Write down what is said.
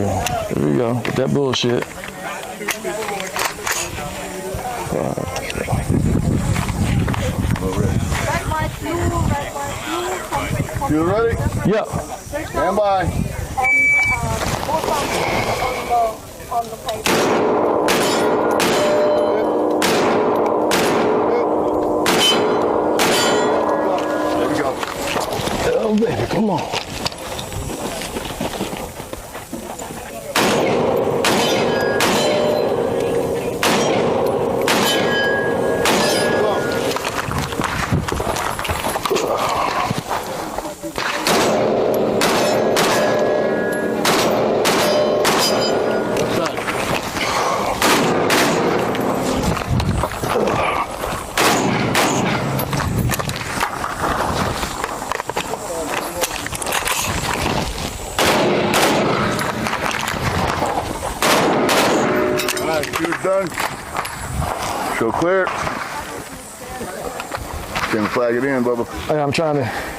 There we go. Get that bullshit. You ready? Yep. Stand by. On the paper. There we go. Oh, baby, come on. Shoot done. Show clear. Can flag it in, Bubba. Hey, I'm trying to.